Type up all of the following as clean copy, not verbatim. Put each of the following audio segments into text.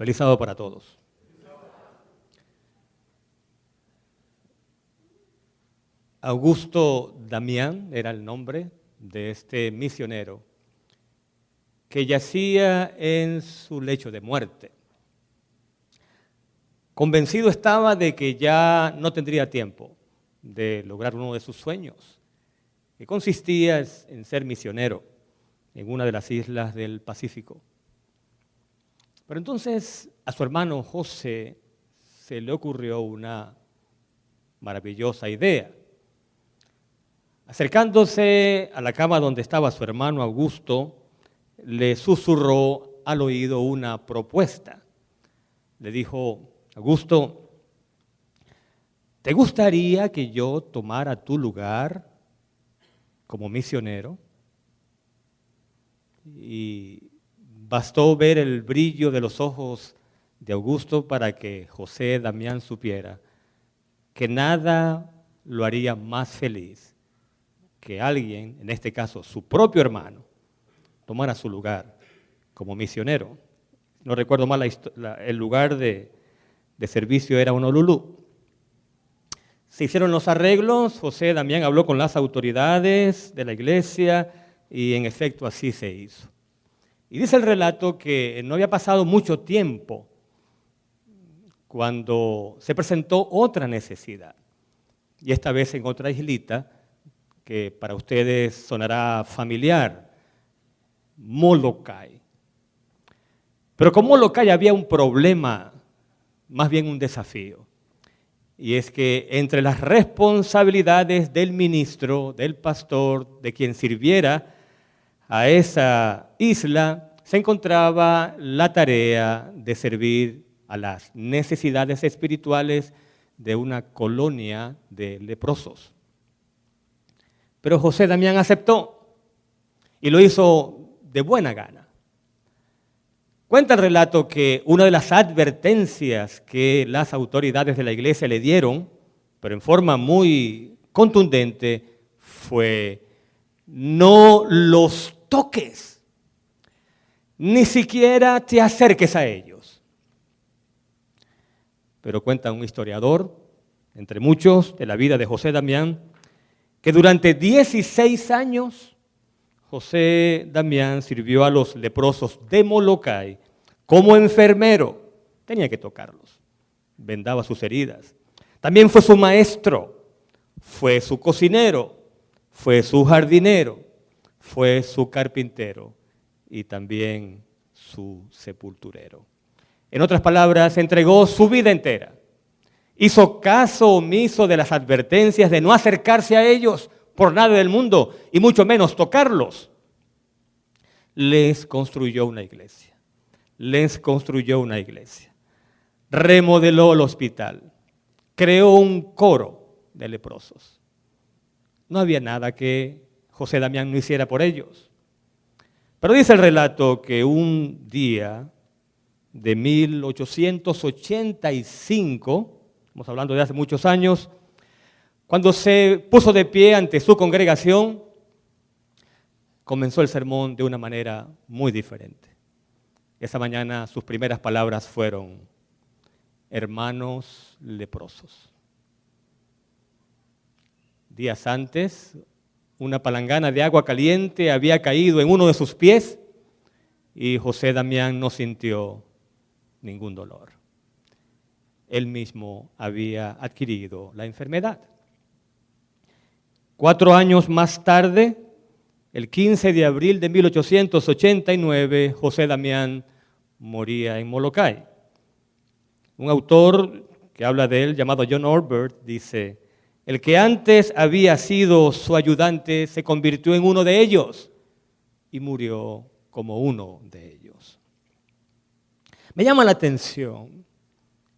Feliz sábado para todos. Augusto Damián era el nombre de este misionero que yacía en su lecho de muerte. Convencido estaba de que ya no tendría tiempo de lograr uno de sus sueños, que consistía en ser misionero en una de las islas del Pacífico. Pero entonces a su hermano José se le ocurrió una maravillosa idea. Acercándose a la cama donde estaba su hermano Augusto, le susurró al oído una propuesta. Le dijo: Augusto, ¿te gustaría que yo tomara tu lugar como misionero? Y bastó ver el brillo de los ojos de Augusto para que José Damián supiera que nada lo haría más feliz que alguien, en este caso su propio hermano, tomara su lugar como misionero. No recuerdo mal el lugar de servicio era Honolulu. Se hicieron los arreglos, José Damián habló con las autoridades de la iglesia y en efecto así se hizo. Y dice el relato que no había pasado mucho tiempo cuando se presentó otra necesidad, y esta vez en otra islita que para ustedes sonará familiar, Molokai. Pero con Molokai había un problema, más bien un desafío, y es que entre las responsabilidades del ministro, del pastor, de quien sirviera a esa isla, se encontraba la tarea de servir a las necesidades espirituales de una colonia de leprosos. Pero José Damián aceptó y lo hizo de buena gana. Cuenta el relato que una de las advertencias que las autoridades de la iglesia le dieron, pero en forma muy contundente, fue: no los toques, ni siquiera te acerques a ellos. Pero cuenta un historiador, entre muchos, de la vida de José Damián, que durante 16 años José Damián sirvió a los leprosos de Molokai como enfermero. Tenía que tocarlos, vendaba sus heridas. También fue su maestro, fue su cocinero, fue su jardinero, fue su carpintero y también su sepulturero. En otras palabras, entregó su vida entera. Hizo caso omiso de las advertencias de no acercarse a ellos por nada del mundo y mucho menos tocarlos. Les construyó una iglesia. Remodeló el hospital. Creó un coro de leprosos. No había nada que José Damián no hiciera por ellos. Pero dice el relato que un día de 1885, estamos hablando de hace muchos años, cuando se puso de pie ante su congregación, comenzó el sermón de una manera muy diferente. Esa mañana sus primeras palabras fueron: hermanos leprosos. Días antes, una palangana de agua caliente había caído en uno de sus pies y José Damián no sintió ningún dolor. Él mismo había adquirido la enfermedad. 4 años más tarde, el 15 de abril de 1889, José Damián moría en Molokai. Un autor que habla de él, llamado John Ortberg, dice: el que antes había sido su ayudante se convirtió en uno de ellos y murió como uno de ellos. Me llama la atención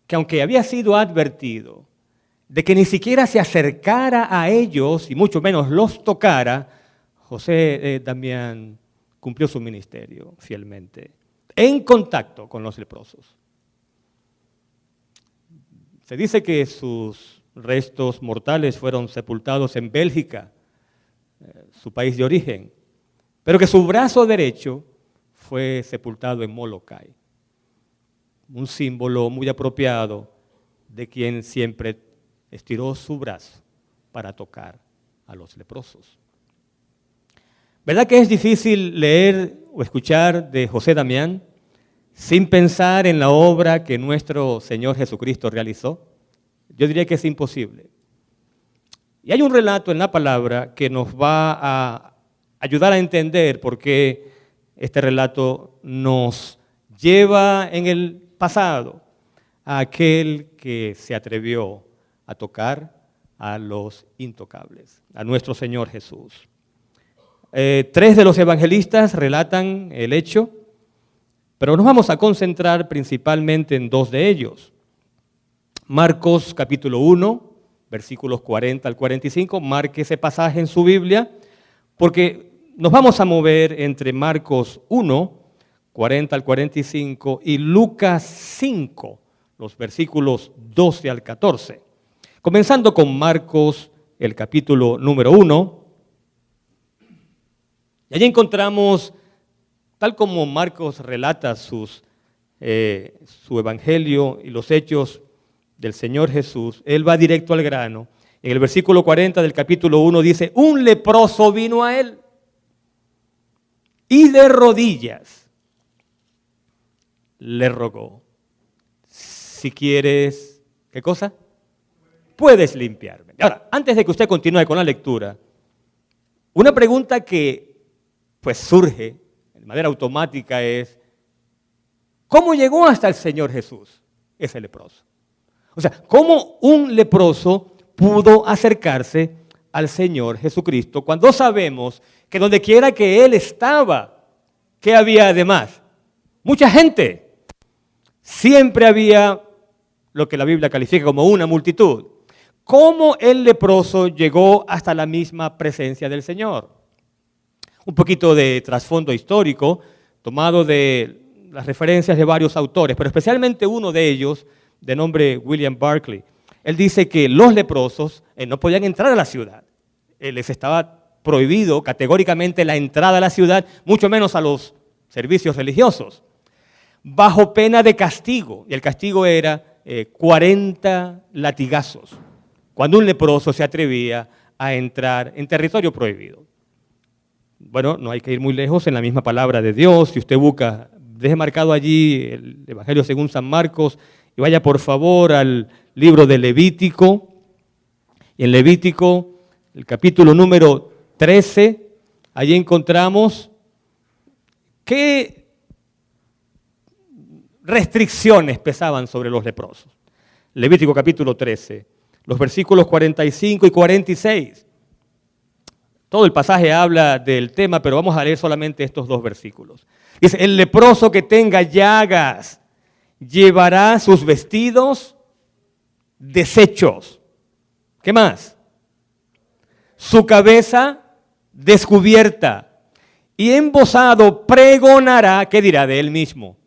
que aunque había sido advertido de que ni siquiera se acercara a ellos y mucho menos los tocara, José Damián cumplió su ministerio fielmente, en contacto con los leprosos. Se dice que sus restos mortales fueron sepultados en Bélgica, su país de origen, pero que su brazo derecho fue sepultado en Molokai. un símbolo muy apropiado de quien siempre estiró su brazo para tocar a los leprosos. ¿Verdad que es difícil leer o escuchar de José Damián sin pensar en la obra que nuestro Señor Jesucristo realizó? Yo diría que es imposible. Y hay un relato en la palabra que nos va a ayudar a entender por qué este relato nos lleva en el pasado a aquel que se atrevió a tocar a los intocables, a nuestro Señor Jesús. 3 de los evangelistas relatan el hecho, pero nos vamos a concentrar principalmente en 2 de ellos. Marcos capítulo 1, versículos 40 al 45, marque ese pasaje en su Biblia, porque nos vamos a mover entre Marcos 1, 40 al 45, y Lucas 5, los versículos 12 al 14. Comenzando con Marcos, el capítulo número 1, y allí encontramos, tal como Marcos relata su evangelio y los hechos del Señor Jesús, él va directo al grano. En el versículo 40 del capítulo 1 dice, un leproso vino a él y de rodillas le rogó, si quieres, ¿qué cosa? Puedes limpiarme. Ahora, antes de que usted continúe con la lectura, una pregunta que pues surge de manera automática es, ¿cómo llegó hasta el Señor Jesús ese leproso? O sea, ¿cómo un leproso pudo acercarse al Señor Jesucristo cuando sabemos que donde quiera que Él estaba, ¿qué había además? Mucha gente. Siempre había lo que la Biblia califica como una multitud. ¿Cómo el leproso llegó hasta la misma presencia del Señor? Un poquito de trasfondo histórico, tomado de las referencias de varios autores, pero especialmente uno de ellos, de nombre William Barclay. Él dice que los leprosos no podían entrar a la ciudad. Les estaba prohibido categóricamente la entrada a la ciudad, mucho menos a los servicios religiosos, bajo pena de castigo. Y el castigo era 40 latigazos, cuando un leproso se atrevía a entrar en territorio prohibido. Bueno, no hay que ir muy lejos en la misma palabra de Dios. Si usted busca, deje marcado allí el Evangelio según San Marcos y vaya por favor al libro de Levítico. Y en Levítico, el capítulo número 13, allí encontramos qué restricciones pesaban sobre los leprosos. Levítico capítulo 13, los versículos 45 y 46. Todo el pasaje habla del tema, pero vamos a leer solamente estos 2 versículos. Dice, el leproso que tenga llagas llevará sus vestidos deshechos. ¿Qué más? Su cabeza descubierta y embozado pregonará, ¿qué dirá de él mismo?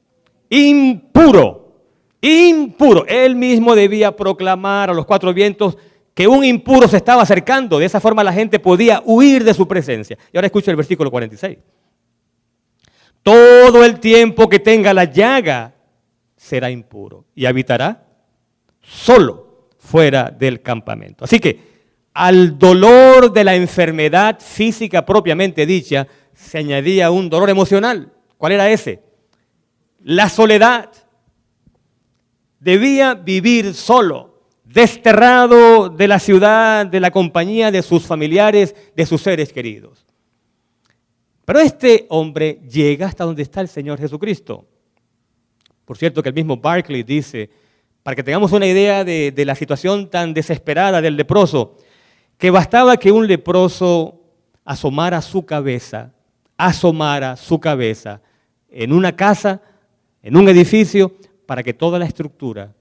Impuro, impuro. Él mismo debía proclamar a los 4 vientos que un impuro se estaba acercando. De esa forma la gente podía huir de su presencia. Y ahora escucha el versículo 46. Todo el tiempo que tenga la llaga será impuro y habitará solo fuera del campamento. Así que al dolor de la enfermedad física propiamente dicha se añadía un dolor emocional. ¿Cuál era ese? La soledad. Debía vivir solo, desterrado de la ciudad, de la compañía de sus familiares, de sus seres queridos. Pero este hombre llega hasta donde está el Señor Jesucristo. Por cierto que el mismo Barclay dice, para que tengamos una idea de la situación tan desesperada del leproso, que bastaba que un leproso asomara su cabeza en una casa, en un edificio, para que toda la estructura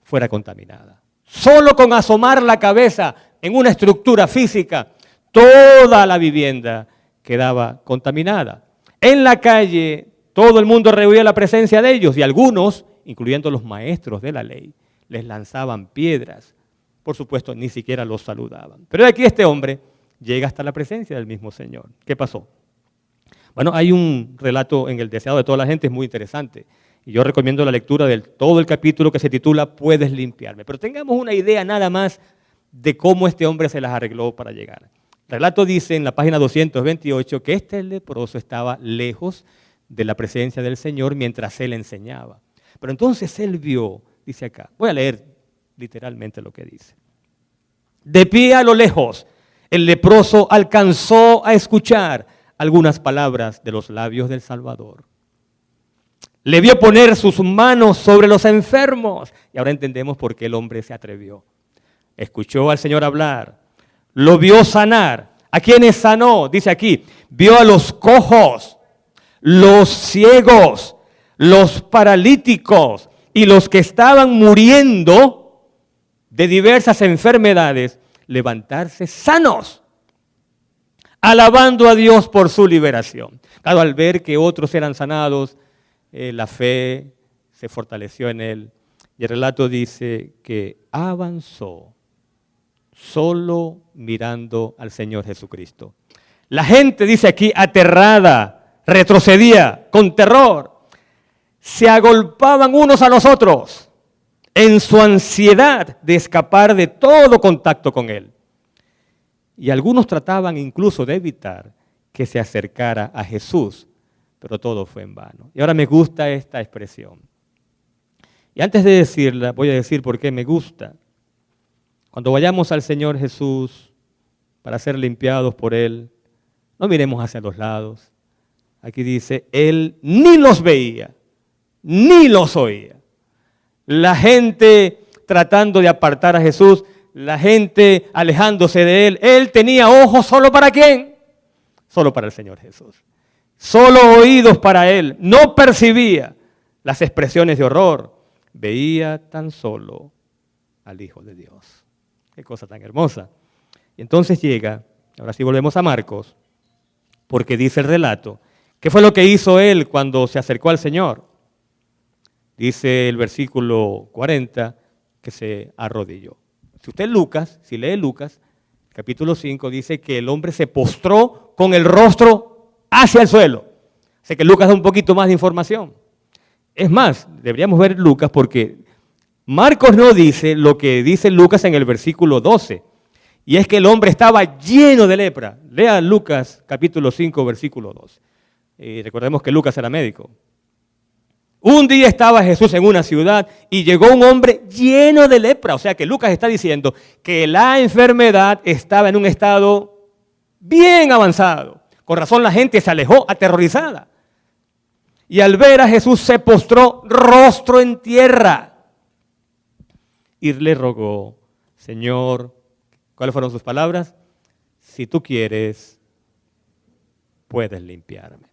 fuera contaminada. Solo con asomar la cabeza en una estructura física, toda la vivienda quedaba contaminada. En la calle, todo el mundo rehuía la presencia de ellos y algunos, incluyendo los maestros de la ley, les lanzaban piedras. Por supuesto, ni siquiera los saludaban. Pero aquí este hombre llega hasta la presencia del mismo Señor. ¿Qué pasó? Bueno, hay un relato en el deseado de toda la gente, es muy interesante. Y yo recomiendo la lectura de todo el capítulo que se titula Puedes limpiarme. Pero tengamos una idea nada más de cómo este hombre se las arregló para llegar. El relato dice en la página 228 que este leproso estaba lejos de la presencia del Señor mientras él enseñaba. Pero entonces él vio, dice acá, voy a leer literalmente lo que dice. De pie a lo lejos, el leproso alcanzó a escuchar algunas palabras de los labios del Salvador. Le vio poner sus manos sobre los enfermos. Y ahora entendemos por qué el hombre se atrevió. Escuchó al Señor hablar. Lo vio sanar. ¿A quiénes sanó? Dice aquí, vio a los cojos, los ciegos, los paralíticos y los que estaban muriendo de diversas enfermedades, levantarse sanos, alabando a Dios por su liberación. Claro, al ver que otros eran sanados, la fe se fortaleció en él. Y el relato dice que avanzó solo mirando al Señor Jesucristo. La gente, dice aquí, aterrada, retrocedía con terror. Se agolpaban unos a los otros en su ansiedad de escapar de todo contacto con él. Y algunos trataban incluso de evitar que se acercara a Jesús, pero todo fue en vano. Y ahora me gusta esta expresión. Y antes de decirla, voy a decir por qué me gusta. Cuando vayamos al Señor Jesús para ser limpiados por Él, no miremos hacia los lados. Aquí dice, Él ni los veía, ni los oía. La gente tratando de apartar a Jesús, la gente alejándose de Él. Él tenía ojos solo para ¿quién? Solo para el Señor Jesús. Solo oídos para Él. No percibía las expresiones de horror. Veía tan solo al Hijo de Dios. Qué cosa tan hermosa. Y entonces llega, ahora sí volvemos a Marcos, porque dice el relato, ¿qué fue lo que hizo Él cuando se acercó al Señor? Dice el versículo 40 que se arrodilló. Si usted si lee Lucas, capítulo 5, dice que el hombre se postró con el rostro hacia el suelo. Sé que Lucas da un poquito más de información. Es más, deberíamos ver Lucas porque Marcos no dice lo que dice Lucas en el versículo 12. Y es que el hombre estaba lleno de lepra. Lea Lucas capítulo 5, versículo 12. Recordemos que Lucas era médico. Un día estaba Jesús en una ciudad y llegó un hombre lleno de lepra. O sea que Lucas está diciendo que la enfermedad estaba en un estado bien avanzado. Con razón la gente se alejó aterrorizada. Y al ver a Jesús se postró rostro en tierra. Y le rogó, Señor, ¿cuáles fueron sus palabras? Si tú quieres, puedes limpiarme.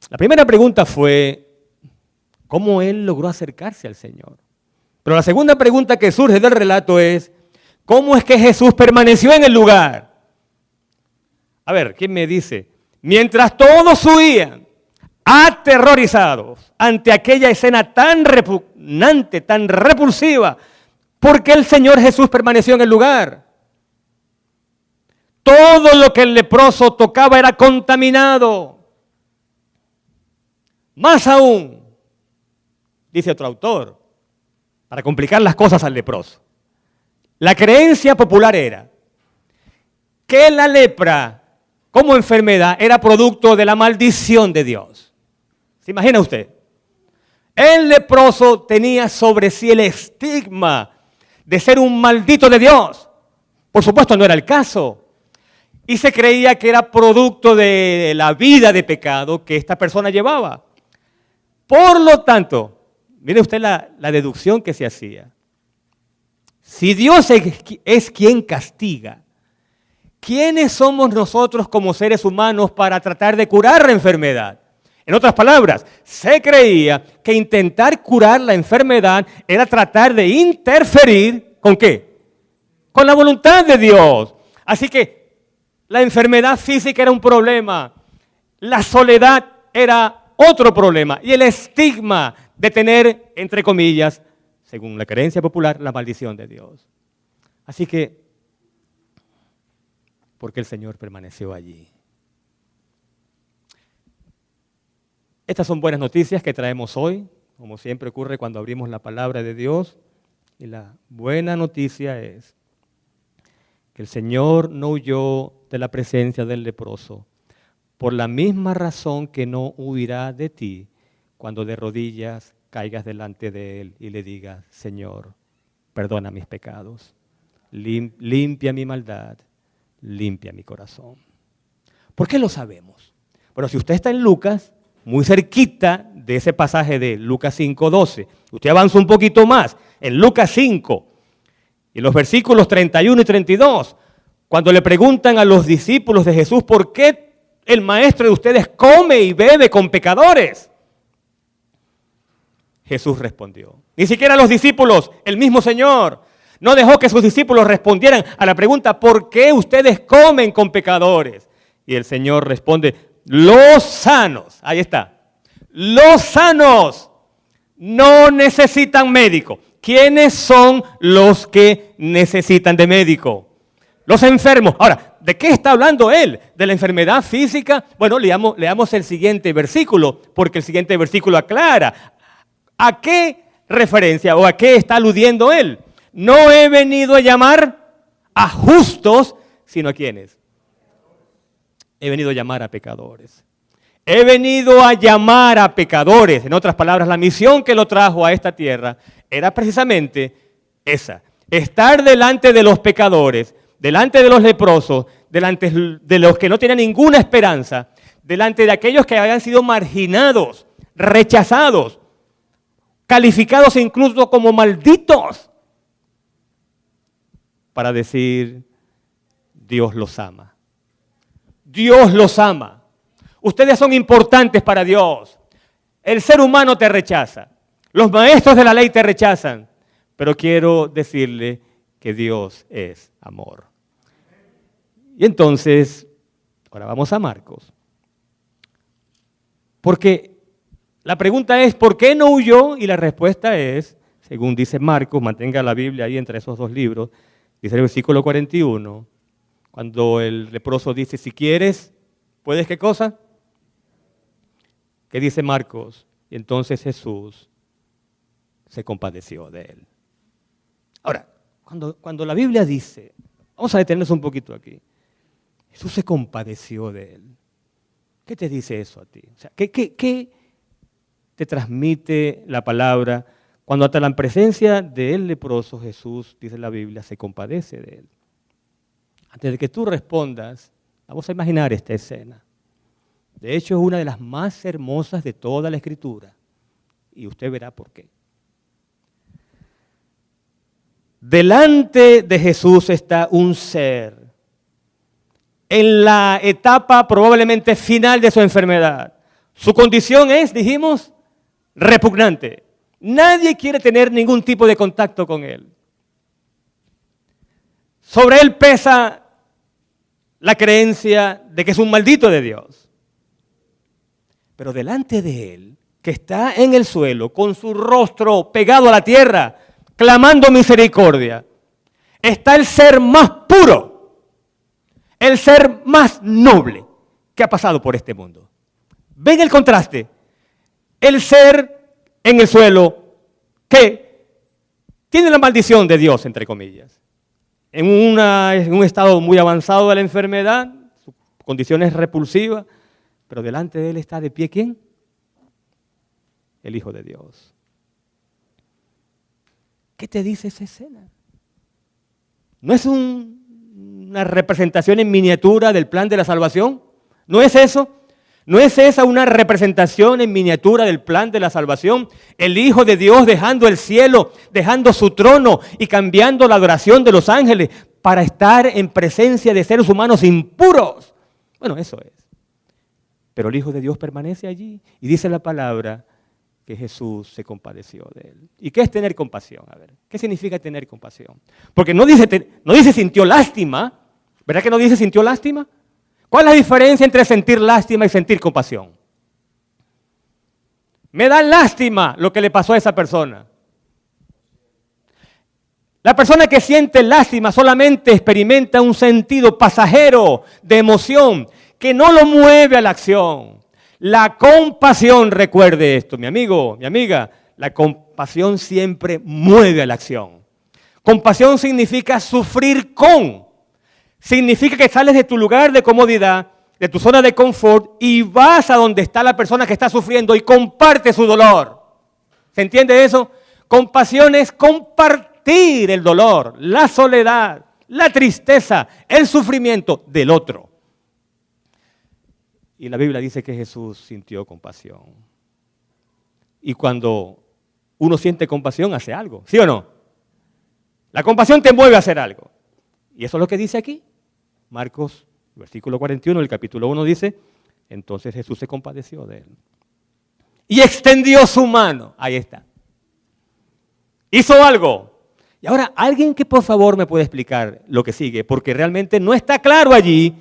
La primera pregunta fue, ¿cómo él logró acercarse al Señor? Pero la segunda pregunta que surge del relato es, ¿cómo es que Jesús permaneció en el lugar? A ver, ¿quién me dice? Mientras todos huían, aterrorizados ante aquella escena tan repugnante, tan repulsiva, ¿por qué el Señor Jesús permaneció en el lugar? Todo lo que el leproso tocaba era contaminado. Más aún, dice otro autor, para complicar las cosas al leproso. La creencia popular era que la lepra como enfermedad era producto de la maldición de Dios. ¿Se imagina usted? El leproso tenía sobre sí el estigma de ser un maldito de Dios. Por supuesto no era el caso. Y se creía que era producto de la vida de pecado que esta persona llevaba. Por lo tanto, mire usted la deducción que se hacía. Si Dios es quien castiga, ¿quiénes somos nosotros como seres humanos para tratar de curar la enfermedad? En otras palabras, se creía que intentar curar la enfermedad era tratar de interferir, ¿con qué? Con la voluntad de Dios. Así que la enfermedad física era un problema, la soledad era otro problema y el estigma de tener, entre comillas, según la creencia popular, la maldición de Dios. Así que, ¿por qué el Señor permaneció allí? Estas son buenas noticias que traemos hoy como siempre ocurre cuando abrimos la palabra de Dios. Y la buena noticia es que el Señor no huyó de la presencia del leproso por la misma razón que no huirá de ti cuando de rodillas caigas delante de Él y le digas: Señor, perdona mis pecados, limpia mi maldad, limpia mi corazón. ¿Por qué lo sabemos? Bueno, si usted está en Lucas, muy cerquita de ese pasaje de Lucas 5:12, usted avanza un poquito más, en Lucas 5, y los versículos 31 y 32, cuando le preguntan a los discípulos de Jesús: ¿por qué el maestro de ustedes come y bebe con pecadores? Jesús respondió. Ni siquiera los discípulos, el mismo Señor, no dejó que sus discípulos respondieran a la pregunta: ¿por qué ustedes comen con pecadores? Y el Señor responde: los sanos, ahí está, los sanos no necesitan médico. ¿Quiénes son los que necesitan de médico? Los enfermos. Ahora, ¿de qué está hablando él? ¿De la enfermedad física? Bueno, leamos el siguiente versículo, porque el siguiente versículo aclara a qué referencia o a qué está aludiendo él. No he venido a llamar a justos, sino a ¿quiénes? He venido a llamar a pecadores. He venido a llamar a pecadores. En otras palabras, la misión que lo trajo a esta tierra era precisamente esa: estar delante de los pecadores, delante de los leprosos, delante de los que no tenían ninguna esperanza, delante de aquellos que habían sido marginados, rechazados, calificados incluso como malditos, para decir: Dios los ama. Dios los ama. Ustedes son importantes para Dios. El ser humano te rechaza. Los maestros de la ley te rechazan. Pero quiero decirle que Dios es amor. Y entonces, ahora vamos a Marcos. Porque la pregunta es: ¿por qué no huyó? Y la respuesta es, según dice Marcos, mantenga la Biblia ahí entre esos dos libros, dice el versículo 41, cuando el leproso dice: si quieres, ¿puedes qué cosa? ¿Qué dice Marcos? Y entonces Jesús se compadeció de él. Ahora, cuando la Biblia dice, vamos a detenernos un poquito aquí, Jesús se compadeció de él. ¿Qué te dice eso a ti? O sea, ¿qué te transmite la palabra cuando hasta la presencia del leproso Jesús, dice la Biblia, se compadece de él? Antes de que tú respondas, vamos a imaginar esta escena. De hecho, es una de las más hermosas de toda la Escritura. Y usted verá por qué. Delante de Jesús está un ser en la etapa probablemente final de su enfermedad. Su condición es, dijimos, repugnante. Nadie quiere tener ningún tipo de contacto con él. Sobre él pesa la creencia de que es un maldito de Dios. Pero delante de él, que está en el suelo, con su rostro pegado a la tierra, clamando misericordia, está el ser más puro, el ser más noble que ha pasado por este mundo. ¿Ven el contraste? El ser en el suelo que tiene la maldición de Dios, entre comillas. En un estado muy avanzado de la enfermedad, su condición es repulsiva, pero delante de él está de pie ¿quién? El Hijo de Dios. ¿Qué te dice esa escena? ¿No es una representación en miniatura del plan de la salvación? ¿No es eso? ¿No es esa una representación en miniatura del plan de la salvación? El Hijo de Dios dejando el cielo, dejando su trono y cambiando la adoración de los ángeles para estar en presencia de seres humanos impuros. Bueno, eso es. Pero el Hijo de Dios permanece allí y dice la palabra que Jesús se compadeció de él. ¿Y qué es tener compasión? A ver, ¿qué significa tener compasión? Porque no dice sintió lástima, ¿verdad que no dice sintió lástima? ¿Cuál es la diferencia entre sentir lástima y sentir compasión? Me da lástima lo que le pasó a esa persona. La persona que siente lástima solamente experimenta un sentido pasajero de emoción que no lo mueve a la acción. La compasión, recuerde esto, mi amigo, mi amiga, La compasión siempre mueve a la acción. Compasión significa sufrir con. Significa que sales de tu lugar de comodidad, de tu zona de confort y vas a donde está la persona que está sufriendo y comparte su dolor. ¿Se entiende eso? Compasión es compartir el dolor, la soledad, la tristeza, el sufrimiento del otro. Y la Biblia dice que Jesús sintió compasión. Y cuando uno siente compasión, hace algo, ¿sí o no? La compasión te mueve a hacer algo. Y eso es lo que dice aquí. Marcos, versículo 41 del capítulo 1 dice, entonces Jesús se compadeció de él. Y extendió su mano. Ahí está. Hizo algo. Y ahora, alguien que por favor me puede explicar lo que sigue, porque realmente no está claro allí.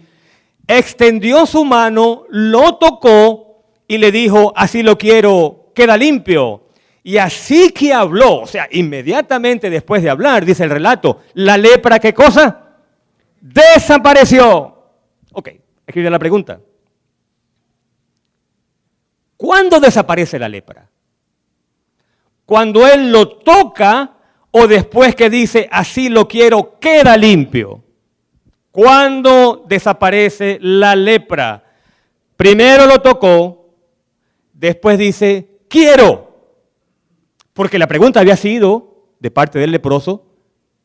Extendió su mano, lo tocó y le dijo, así lo quiero, queda limpio. Y así que habló, o sea, inmediatamente después de hablar, dice el relato, la lepra, ¿qué cosa? Desapareció. Ok, escribe la pregunta. ¿Cuándo desaparece la lepra? ¿Cuando él lo toca o después que dice, así lo quiero, queda limpio? ¿Cuándo desaparece la lepra? Primero lo tocó, después dice, quiero. Porque la pregunta había sido, de parte del leproso,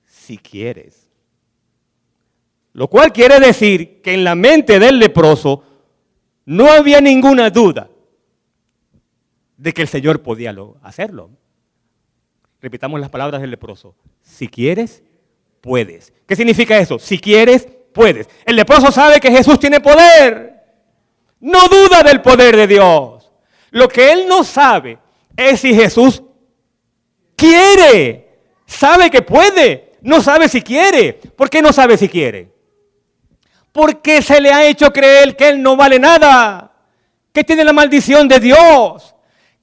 si quieres. Lo cual quiere decir que en la mente del leproso no había ninguna duda de que el Señor podía hacerlo. Repitamos las palabras del leproso. Si quieres, puedes. ¿Qué significa eso? Si quieres, puedes. El leproso sabe que Jesús tiene poder. No duda del poder de Dios. Lo que él no sabe es si Jesús quiere. Sabe que puede. No sabe si quiere. ¿Por qué no sabe si quiere? Porque se le ha hecho creer que él no vale nada. Que tiene la maldición de Dios.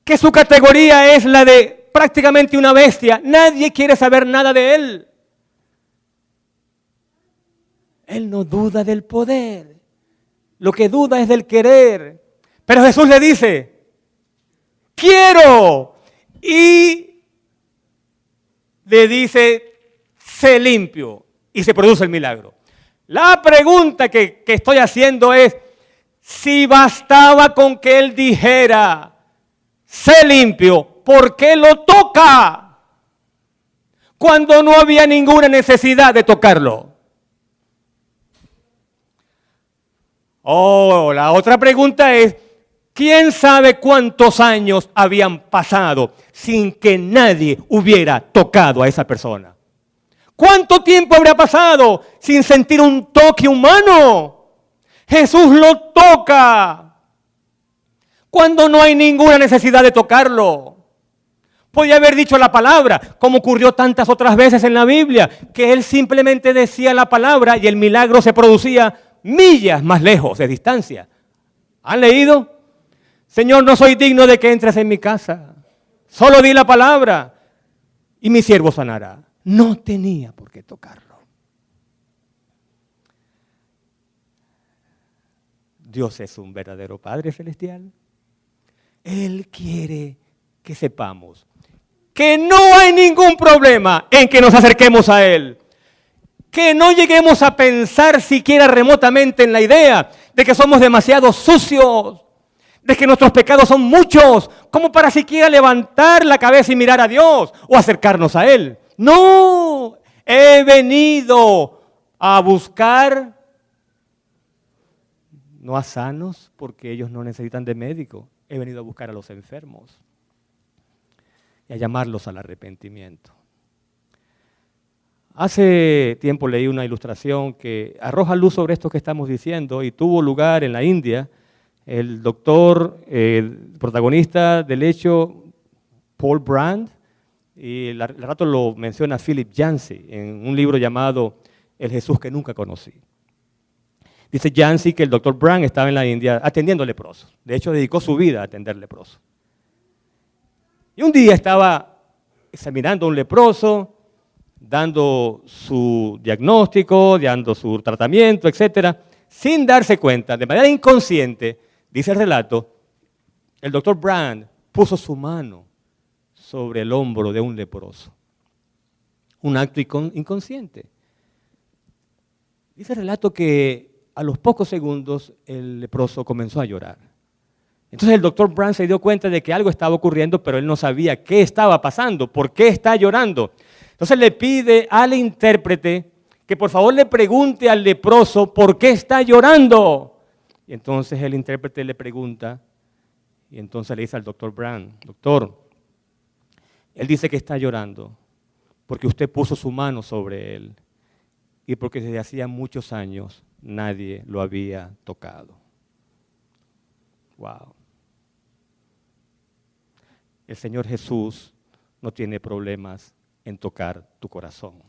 Que su categoría es la de prácticamente una bestia. Nadie quiere saber nada de él. Él no duda del poder. Lo que duda es del querer. Pero Jesús le dice, quiero. Y le dice, sé limpio. Y se produce el milagro. La pregunta que estoy haciendo es, si bastaba con que él dijera, sé limpio, ¿por qué lo toca? Cuando no había ninguna necesidad de tocarlo. Oh, la otra pregunta es, ¿quién sabe cuántos años habían pasado sin que nadie hubiera tocado a esa persona? ¿Cuánto tiempo habría pasado sin sentir un toque humano? Jesús lo toca cuando no hay ninguna necesidad de tocarlo. Podía haber dicho la palabra, como ocurrió tantas otras veces en la Biblia, que él simplemente decía la palabra y el milagro se producía millas más lejos de distancia. ¿Han leído? Señor, no soy digno de que entres en mi casa. Solo di la palabra y mi siervo sanará. No tenía por qué tocarlo. Dios es un verdadero Padre Celestial. Él quiere que sepamos que no hay ningún problema en que nos acerquemos a Él. Que no lleguemos a pensar siquiera remotamente en la idea de que somos demasiado sucios, de que nuestros pecados son muchos, como para siquiera levantar la cabeza y mirar a Dios o acercarnos a Él. No, he venido a buscar, no a sanos, porque ellos no necesitan de médico. He venido a buscar a los enfermos y a llamarlos al arrepentimiento. Hace tiempo leí una ilustración que arroja luz sobre esto que estamos diciendo y tuvo lugar en la India. El doctor, protagonista del hecho, Paul Brand, y al rato lo menciona Philip Yancey en un libro llamado El Jesús que nunca conocí. Dice Yancey que el doctor Brand estaba en la India atendiendo leprosos. De hecho, dedicó su vida a atender leprosos. Y un día estaba examinando a un leproso, dando su diagnóstico, dando su tratamiento, etcétera, sin darse cuenta, de manera inconsciente, dice el relato, el doctor Brand puso su mano sobre el hombro de un leproso. Un acto inconsciente. Dice el relato que a los pocos segundos el leproso comenzó a llorar. Entonces el doctor Brown se dio cuenta de que algo estaba ocurriendo, pero él no sabía qué estaba pasando, por qué está llorando. Entonces le pide al intérprete que por favor le pregunte al leproso por qué está llorando. Y entonces el intérprete le pregunta, y entonces le dice al doctor Brown, doctor, él dice que está llorando porque usted puso su mano sobre él y porque desde hacía muchos años nadie lo había tocado. Wow. El Señor Jesús no tiene problemas en tocar tu corazón.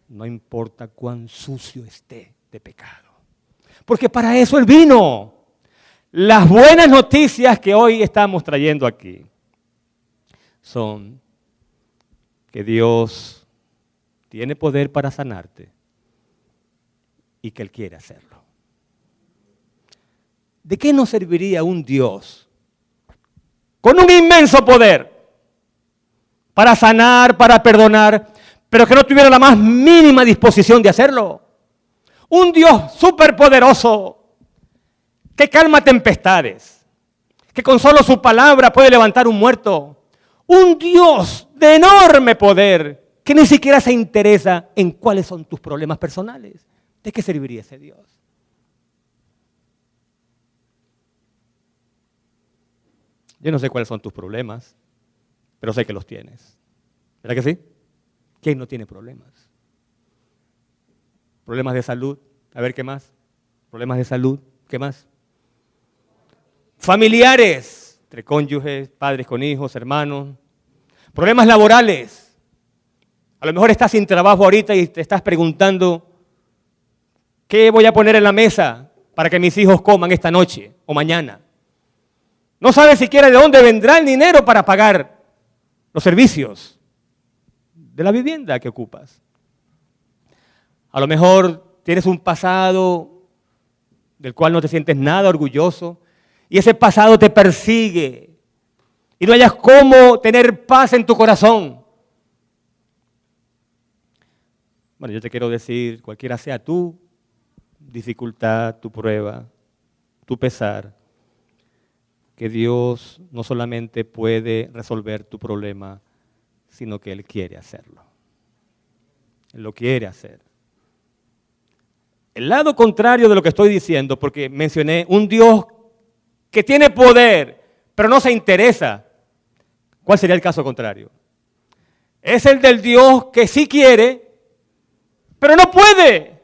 No importa cuán sucio esté de pecado. Porque para eso Él vino. Las buenas noticias que hoy estamos trayendo aquí son que Dios tiene poder para sanarte y que Él quiere hacerlo. ¿De qué nos serviría un Dios con un inmenso poder para sanar, para perdonar, pero que no tuviera la más mínima disposición de hacerlo? Un Dios superpoderoso que calma tempestades, que con solo su palabra puede levantar un muerto. Un Dios de enorme poder que ni siquiera se interesa en cuáles son tus problemas personales. ¿De qué serviría ese Dios? Yo no sé cuáles son tus problemas, pero sé que los tienes. ¿Verdad que sí? ¿Quién no tiene problemas? Problemas de salud, a ver qué más. Problemas de salud, ¿qué más? Familiares, entre cónyuges, padres con hijos, hermanos. Problemas laborales. A lo mejor estás sin trabajo ahorita y te estás preguntando, ¿qué voy a poner en la mesa para que mis hijos coman esta noche o mañana? No sabes siquiera de dónde vendrá el dinero para pagar los servicios de la vivienda que ocupas. A lo mejor tienes un pasado del cual no te sientes nada orgulloso y ese pasado te persigue y no hayas cómo tener paz en tu corazón. Bueno, yo te quiero decir, cualquiera sea tu dificultad, tu prueba, tu pesar, que Dios no solamente puede resolver tu problema, sino que Él quiere hacerlo. Él lo quiere hacer. El lado contrario de lo que estoy diciendo, porque mencioné un Dios que tiene poder, pero no se interesa. ¿Cuál sería el caso contrario? Es el del Dios que sí quiere, pero no puede.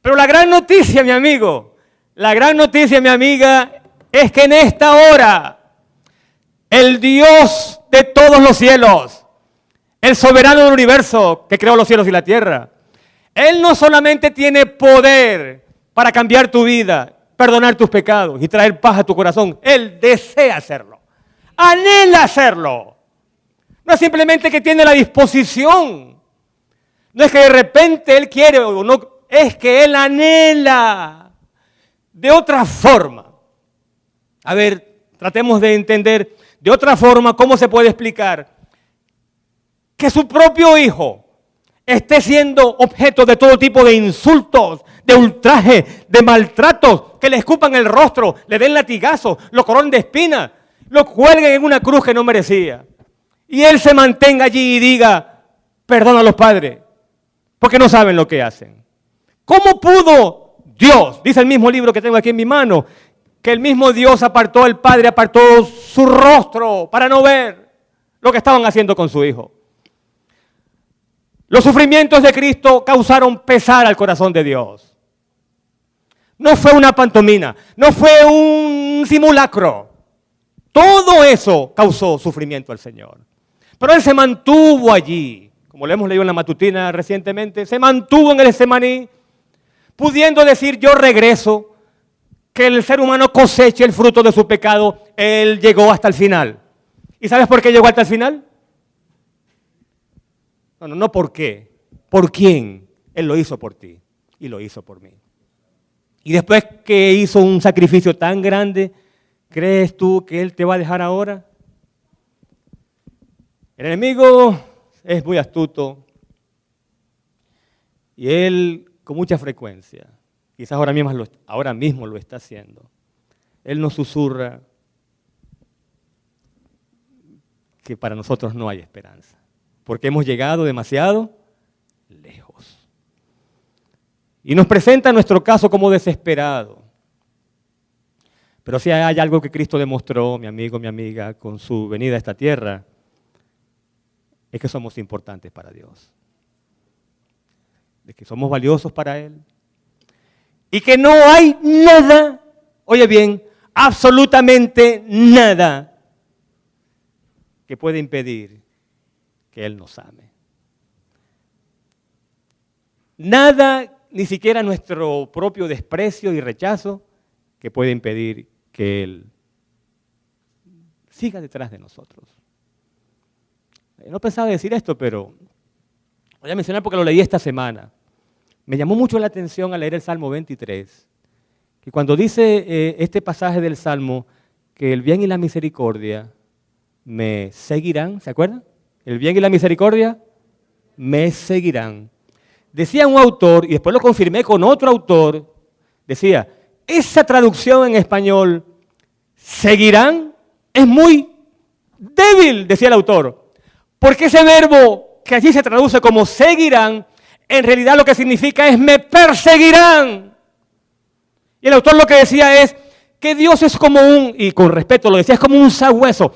Pero la gran noticia, mi amigo, la gran noticia, mi amiga, es que en esta hora, el Dios de todos los cielos, el soberano del universo que creó los cielos y la tierra, Él no solamente tiene poder para cambiar tu vida, perdonar tus pecados y traer paz a tu corazón, Él desea hacerlo, anhela hacerlo. No es simplemente que tiene la disposición, no es que de repente Él quiere o no, es que Él anhela de otra forma. A ver, tratemos de entender de otra forma cómo se puede explicar que su propio hijo esté siendo objeto de todo tipo de insultos, de ultraje, de maltratos, que le escupan el rostro, le den latigazos, lo coronen de espinas, lo cuelguen en una cruz que no merecía. Y él se mantenga allí y diga, perdona a los padres, porque no saben lo que hacen. ¿Cómo pudo Dios, dice el mismo libro que tengo aquí en mi mano, que el mismo Dios apartó, el Padre apartó su rostro para no ver lo que estaban haciendo con su hijo? Los sufrimientos de Cristo causaron pesar al corazón de Dios. No fue una pantomima, no fue un simulacro. Todo eso causó sufrimiento al Señor. Pero Él se mantuvo allí, como lo hemos leído en la matutina recientemente, se mantuvo en el Getsemaní, pudiendo decir, yo regreso, que el ser humano coseche el fruto de su pecado. Él llegó hasta el final. ¿Y sabes por qué llegó hasta el final? No por qué. ¿Por quién? Él lo hizo por ti y lo hizo por mí. Y después que hizo un sacrificio tan grande, ¿crees tú que Él te va a dejar ahora? El enemigo es muy astuto y él con mucha frecuencia, quizás ahora mismo lo está haciendo, él nos susurra que para nosotros no hay esperanza, porque hemos llegado demasiado lejos. Y nos presenta nuestro caso como desesperado. Pero si hay algo que Cristo demostró, mi amigo, mi amiga, con su venida a esta tierra, es que somos importantes para Dios. De que somos valiosos para Él. Y que no hay nada, oye bien, absolutamente nada que pueda impedir que Él nos ame. Nada, ni siquiera nuestro propio desprecio y rechazo, que puede impedir que Él siga detrás de nosotros. No pensaba decir esto, pero voy a mencionar porque lo leí esta semana. Me llamó mucho la atención al leer el Salmo 23, que cuando dice este pasaje del Salmo, que el bien y la misericordia me seguirán, ¿se acuerdan? El bien y la misericordia me seguirán. Decía un autor, y después lo confirmé con otro autor, decía, esa traducción en español, seguirán, es muy débil, decía el autor, porque ese verbo que allí se traduce como seguirán, en realidad lo que significa es me perseguirán. Y el autor lo que decía es que Dios es como y con respeto lo decía, es como un sabueso.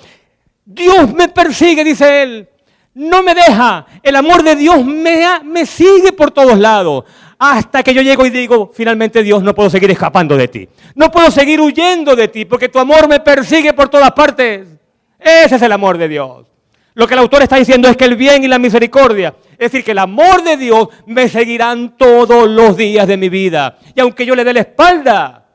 Dios me persigue, dice él, no me deja, el amor de Dios me sigue por todos lados, hasta que yo llego y digo, finalmente Dios, no puedo seguir escapando de ti, no puedo seguir huyendo de ti, porque tu amor me persigue por todas partes. Ese es el amor de Dios. Lo que el autor está diciendo es que el bien y la misericordia, es decir, que el amor de Dios me seguirán todos los días de mi vida. Y aunque yo le dé la espalda,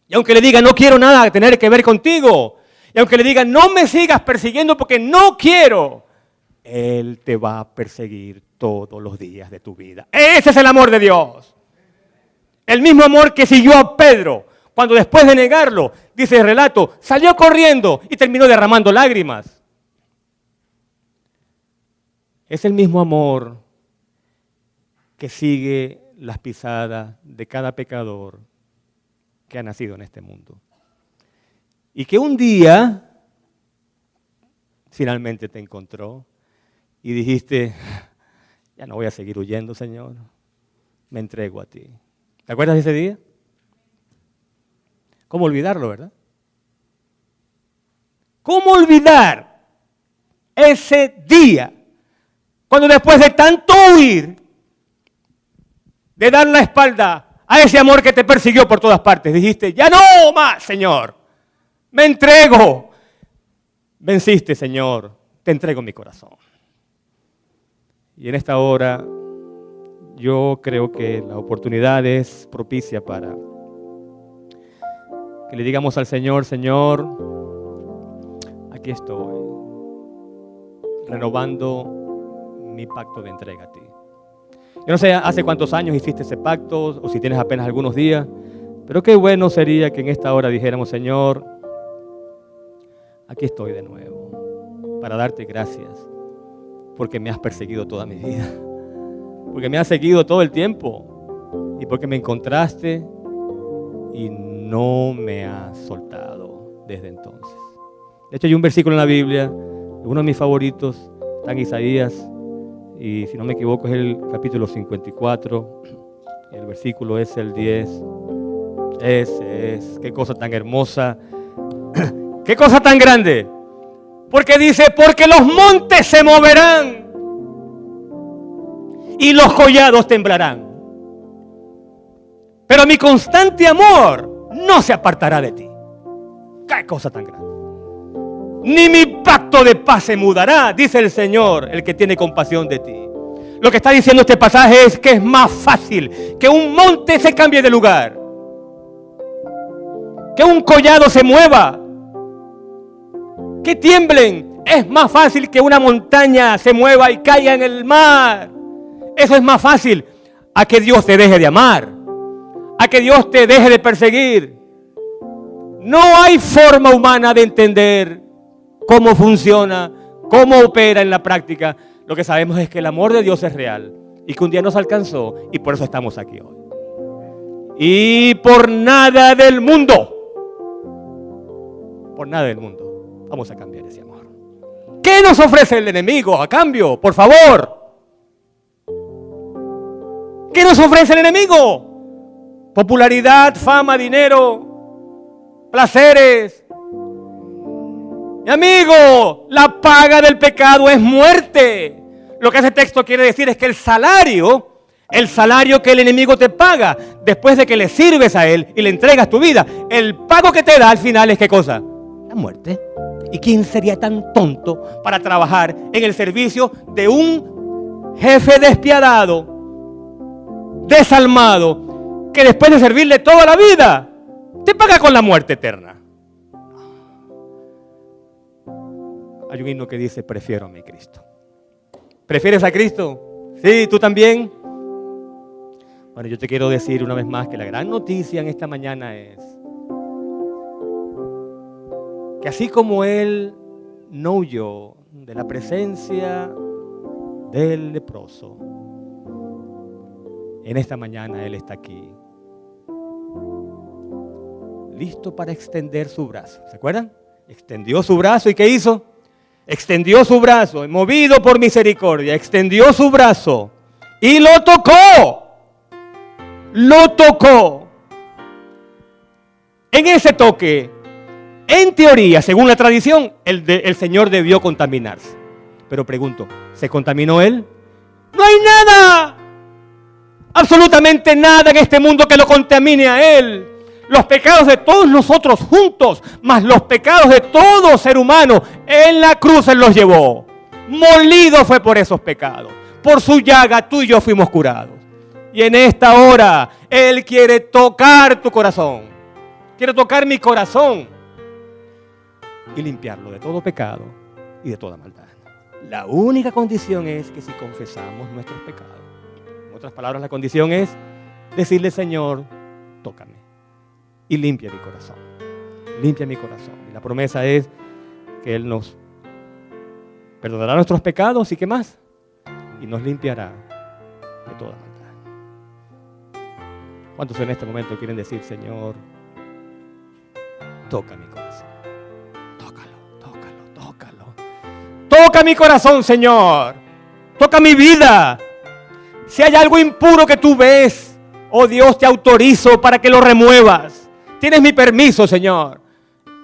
y aunque le diga no quiero nada que tener que ver contigo, y aunque le diga no me sigas persiguiendo porque no quiero, Él te va a perseguir todos los días de tu vida. Ese es el amor de Dios. El mismo amor que siguió a Pedro, cuando después de negarlo, dice el relato, salió corriendo y terminó derramando lágrimas. Es el mismo amor que sigue las pisadas de cada pecador que ha nacido en este mundo. Y que un día finalmente te encontró y dijiste, ya no voy a seguir huyendo, Señor, me entrego a ti. ¿Te acuerdas de ese día? ¿Cómo olvidarlo, verdad? ¿Cómo olvidar ese día? Cuando después de tanto huir, de dar la espalda a ese amor que te persiguió por todas partes, dijiste, ya no más, Señor, me entrego. Venciste, Señor, te entrego mi corazón. Y en esta hora, yo creo que la oportunidad es propicia para que le digamos al Señor, Señor, aquí estoy, renovando mi pacto de entrega a ti. Yo no sé hace cuántos años hiciste ese pacto o si tienes apenas algunos días, pero qué bueno sería que en esta hora dijéramos, Señor, aquí estoy de nuevo para darte gracias porque me has perseguido toda mi vida, porque me has seguido todo el tiempo y porque me encontraste y no me has soltado desde entonces. De hecho hay un versículo en la Biblia, uno de mis favoritos, está en Isaías, y si no me equivoco es el capítulo 54, el versículo es el 10. Ese es, qué cosa tan hermosa, qué cosa tan grande. Porque dice, porque los montes se moverán y los collados temblarán. Pero mi constante amor no se apartará de ti. Qué cosa tan grande. Ni mi pacto de paz se mudará, dice el Señor, el que tiene compasión de ti. Lo que está diciendo este pasaje es que es más fácil que un monte se cambie de lugar, que un collado se mueva, que tiemblen. Es más fácil que una montaña se mueva y caiga en el mar. Eso es más fácil a que Dios te deje de amar, a que Dios te deje de perseguir. No hay forma humana de entender cómo funciona, cómo opera en la práctica, lo que sabemos es que el amor de Dios es real y que un día nos alcanzó y por eso estamos aquí hoy. Y por nada del mundo, vamos a cambiar ese amor. ¿Qué nos ofrece el enemigo a cambio? Por favor. ¿Qué nos ofrece el enemigo? Popularidad, fama, dinero, placeres. Mi amigo, la paga del pecado es muerte. Lo que ese texto quiere decir es que el salario que el enemigo te paga después de que le sirves a él y le entregas tu vida, el pago que te da al final es ¿qué cosa? La muerte. ¿Y quién sería tan tonto para trabajar en el servicio de un jefe despiadado, desalmado, que después de servirle toda la vida, te paga con la muerte eterna? Hay un himno que dice, prefiero a mi Cristo. ¿Prefieres a Cristo? Sí, ¿tú también? Bueno, yo te quiero decir una vez más que la gran noticia en esta mañana es que así como Él no huyó de la presencia del leproso, en esta mañana Él está aquí, listo para extender su brazo. ¿Se acuerdan? Extendió su brazo y ¿qué hizo? Extendió su brazo, movido por misericordia, extendió su brazo y lo tocó. Lo tocó. En ese toque, en teoría, según la tradición, el Señor debió contaminarse. Pero pregunto, ¿se contaminó Él? No hay nada, absolutamente nada en este mundo que lo contamine a Él. Los pecados de todos nosotros juntos, más los pecados de todo ser humano, en la cruz Él los llevó. Molido fue por esos pecados. Por su llaga tú y yo fuimos curados. Y en esta hora Él quiere tocar tu corazón. Quiere tocar mi corazón y limpiarlo de todo pecado y de toda maldad. La única condición es que si confesamos nuestros pecados. En otras palabras, la condición es decirle, Señor, tócame y limpia mi corazón. Limpia mi corazón. Y la promesa es que Él nos perdonará nuestros pecados y ¿qué más? Y nos limpiará de toda maldad. ¿Cuántos en este momento quieren decir, Señor, toca mi corazón? Tócalo. Toca mi corazón, Señor. Toca mi vida. Si hay algo impuro que tú ves, oh Dios, te autorizo para que lo remuevas. Tienes mi permiso, Señor.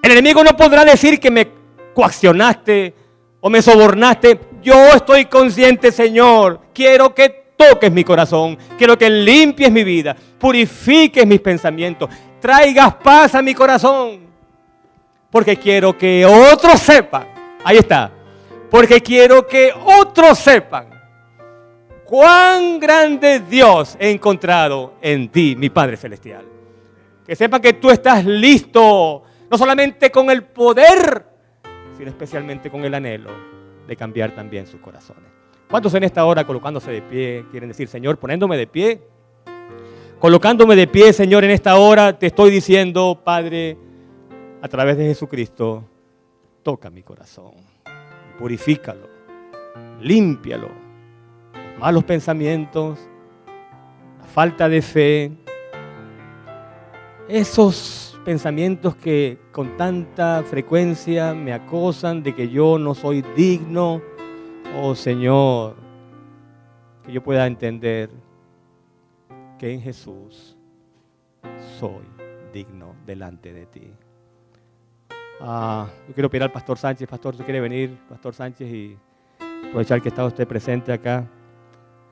El enemigo no podrá decir que me coaccionaste o me sobornaste. Yo estoy consciente, Señor. Quiero que toques mi corazón. Quiero que limpies mi vida. Purifiques mis pensamientos. Traigas paz a mi corazón. Porque quiero que otros sepan. Ahí está. Porque quiero que otros sepan cuán grande Dios he encontrado en ti, mi Padre Celestial. Que sepan que tú estás listo, no solamente con el poder, sino especialmente con el anhelo de cambiar también sus corazones. ¿Cuántos en esta hora colocándose de pie quieren decir, Señor, poniéndome de pie? Colocándome de pie, Señor, en esta hora te estoy diciendo, Padre, a través de Jesucristo, toca mi corazón, purifícalo, límpialo, los malos pensamientos, la falta de fe, esos pensamientos que con tanta frecuencia me acosan de que yo no soy digno. Oh Señor, que yo pueda entender que en Jesús soy digno delante de ti. Yo quiero pedir al Pastor Sánchez. Pastor, ¿tú quieres venir, Pastor Sánchez, y aprovechar que está usted presente acá?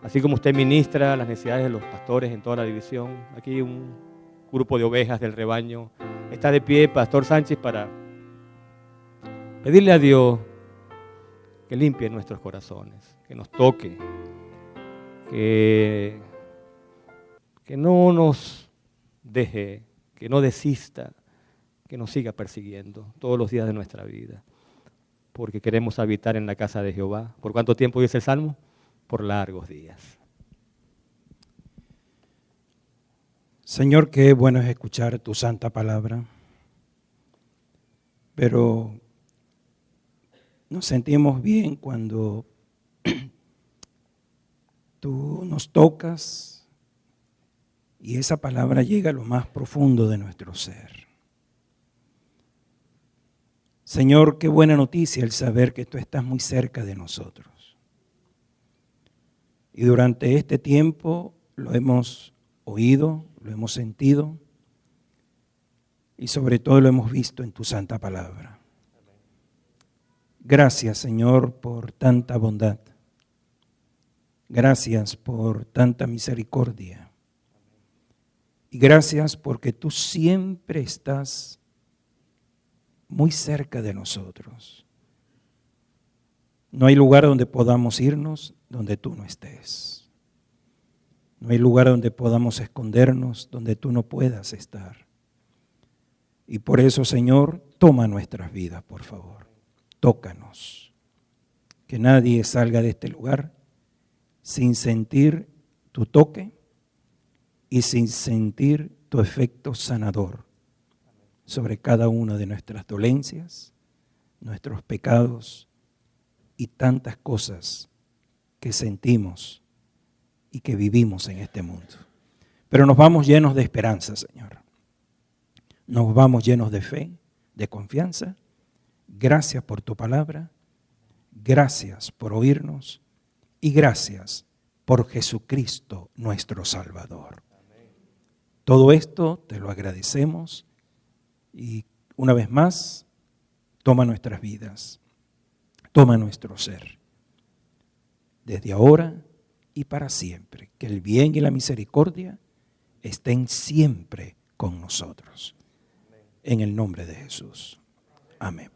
Así como usted ministra las necesidades de los pastores en toda la división, aquí un grupo de ovejas del rebaño está de pie, Pastor Sánchez, para pedirle a Dios que limpie nuestros corazones, que nos toque, que no nos deje, que no desista, que nos siga persiguiendo todos los días de nuestra vida, porque queremos habitar en la casa de Jehová. ¿Por cuánto tiempo dice el Salmo? Por largos días. Señor, qué bueno es escuchar tu santa palabra, pero nos sentimos bien cuando tú nos tocas y esa palabra llega a lo más profundo de nuestro ser. Señor, qué buena noticia el saber que tú estás muy cerca de nosotros. Y durante este tiempo lo hemos oído, lo hemos sentido y sobre todo lo hemos visto en tu santa palabra. Gracias, Señor, por tanta bondad. Gracias por tanta misericordia. Y gracias porque tú siempre estás muy cerca de nosotros. No hay lugar donde podamos irnos donde tú no estés. No hay lugar donde podamos escondernos donde tú no puedas estar. Y por eso, Señor, toma nuestras vidas, por favor. Tócanos. Que nadie salga de este lugar sin sentir tu toque y sin sentir tu efecto sanador sobre cada una de nuestras dolencias, nuestros pecados y tantas cosas que sentimos y que vivimos en este mundo. Pero nos vamos llenos de esperanza, Señor. Nos vamos llenos de fe, de confianza. Gracias por tu palabra. Gracias por oírnos. Y gracias por Jesucristo, nuestro Salvador. Todo esto te lo agradecemos y una vez más, toma nuestras vidas, toma nuestro ser, desde ahora y para siempre. Que el bien y la misericordia estén siempre con nosotros. En el nombre de Jesús. Amén.